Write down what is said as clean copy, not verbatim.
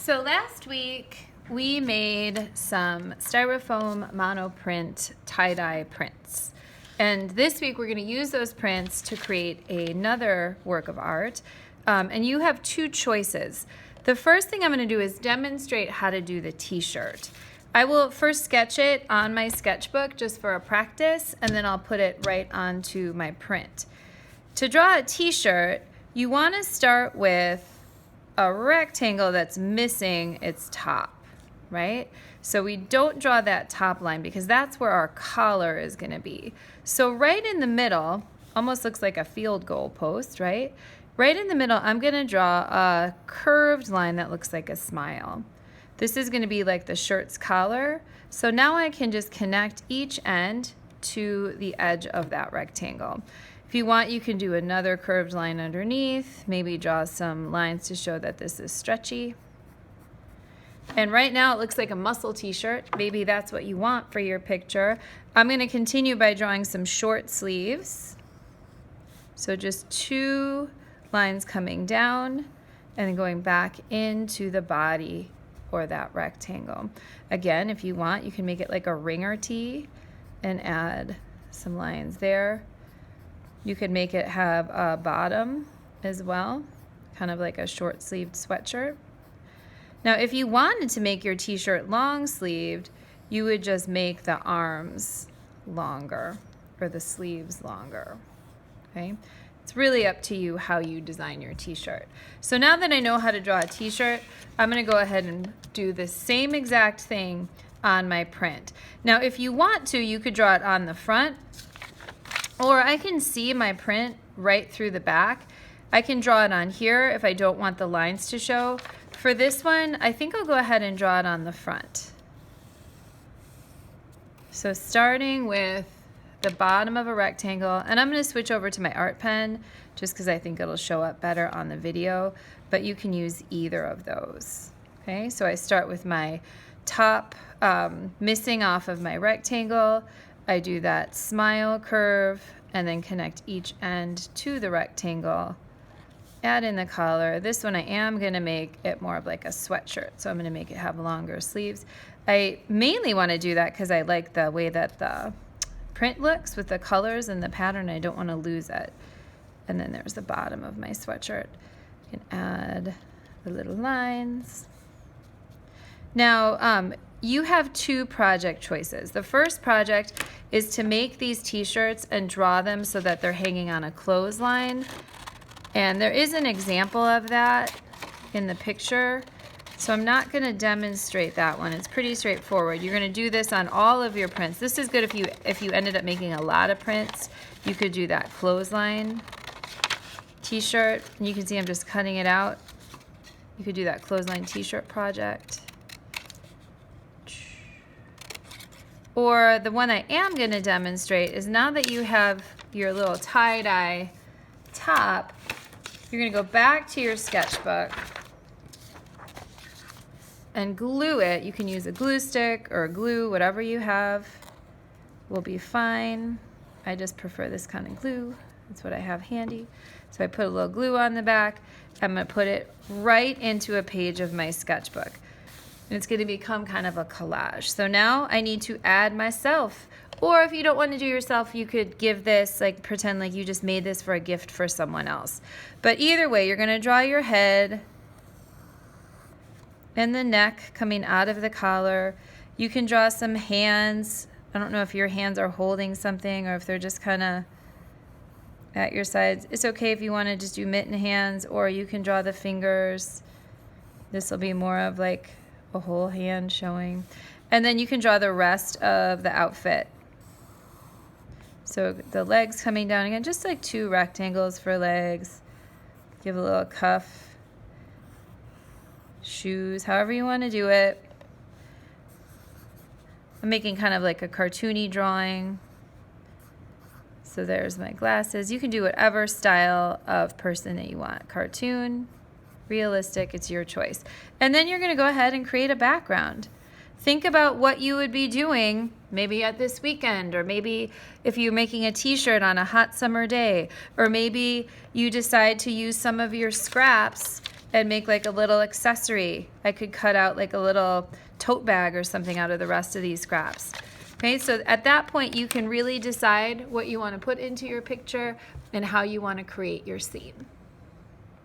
So last week we made some styrofoam monoprint tie-dye prints. And this week we're going to use those prints to create another work of art. And you have two choices. The first thing I'm going to do is demonstrate how to do the t-shirt. I will first sketch it on my sketchbook just for a practice, and then I'll put it right onto my print. To draw a t-shirt, you want to start with a rectangle that's missing its top, right? So we don't draw that top line because that's where our collar is going to be. So right in the middle, almost looks like a field goal post, right? Right in the middle, I'm going to draw a curved line that looks like a smile. This is going to be like the shirt's collar. So now I can just connect each end to the edge of that rectangle. If you want, you can do another curved line underneath, maybe draw some lines to show that this is stretchy. And right now it looks like a muscle t-shirt. Maybe that's what you want for your picture. I'm going to continue by drawing some short sleeves. So just two lines coming down and then going back into the body or that rectangle. Again, if you want, you can make it like a ringer tee and add some lines there. You could make it have a bottom as well, kind of like a short-sleeved sweatshirt. Now, if you wanted to make your t-shirt long-sleeved, you would just make the arms longer or the sleeves longer, okay? It's really up to you how you design your t-shirt. So now that I know how to draw a t-shirt, I'm gonna go ahead and do the same exact thing on my print. Now, if you want to, you could draw it on the front, or I can see my print right through the back. I can draw it on here if I don't want the lines to show. For this one, I think I'll go ahead and draw it on the front. So starting with the bottom of a rectangle, and I'm going to switch over to my art pen just because I think it'll show up better on the video, but you can use either of those. Okay, so I start with my top missing off of my rectangle. I do that smile curve and then connect each end to the rectangle. Add in the collar. This one I am going to make it more of like a sweatshirt, so I'm going to make it have longer sleeves. I mainly want to do that because I like the way that the print looks with the colors and the pattern. I don't want to lose it. And then there's the bottom of my sweatshirt. You can add the little lines. Now, you have two project choices. The first project is to make these t-shirts and draw them so that they're hanging on a clothesline. And there is an example of that in the picture. So I'm not going to demonstrate that one. It's pretty straightforward. You're going to do this on all of your prints. This is good if you ended up making a lot of prints. You could do that clothesline t-shirt. And you can see I'm just cutting it out. You could do that clothesline t-shirt project. Or the one I am going to demonstrate is now that you have your little tie-dye top, you're going to go back to your sketchbook and glue it. You can use a glue stick or a glue, whatever you have will be fine. I just prefer this kind of glue. That's what I have handy. So I put a little glue on the back. I'm going to put it right into a page of my sketchbook. And it's going to become kind of a collage. So now I need to add myself. Or if you don't want to do yourself, you could give this, like pretend like you just made this for a gift for someone else. But either way, you're going to draw your head and the neck coming out of the collar. You can draw some hands. I don't know if your hands are holding something or if they're just kind of at your sides. It's okay if you want to just do mitten hands, or you can draw the fingers. This will be more of like a whole hand showing. And then you can draw the rest of the outfit. So the legs coming down again, just like two rectangles for legs. Give a little cuff. Shoes, however you want to do it. I'm making kind of like a cartoony drawing. So there's my glasses. You can do whatever style of person that you want. Cartoon, realistic, it's your choice. And then you're going to go ahead and create a background. Think about what you would be doing maybe at this weekend, or maybe if you're making a t-shirt on a hot summer day, or maybe you decide to use some of your scraps and make like a little accessory. I could cut out like a little tote bag or something out of the rest of these scraps. Okay, so at that point you can really decide what you want to put into your picture and how you want to create your scene.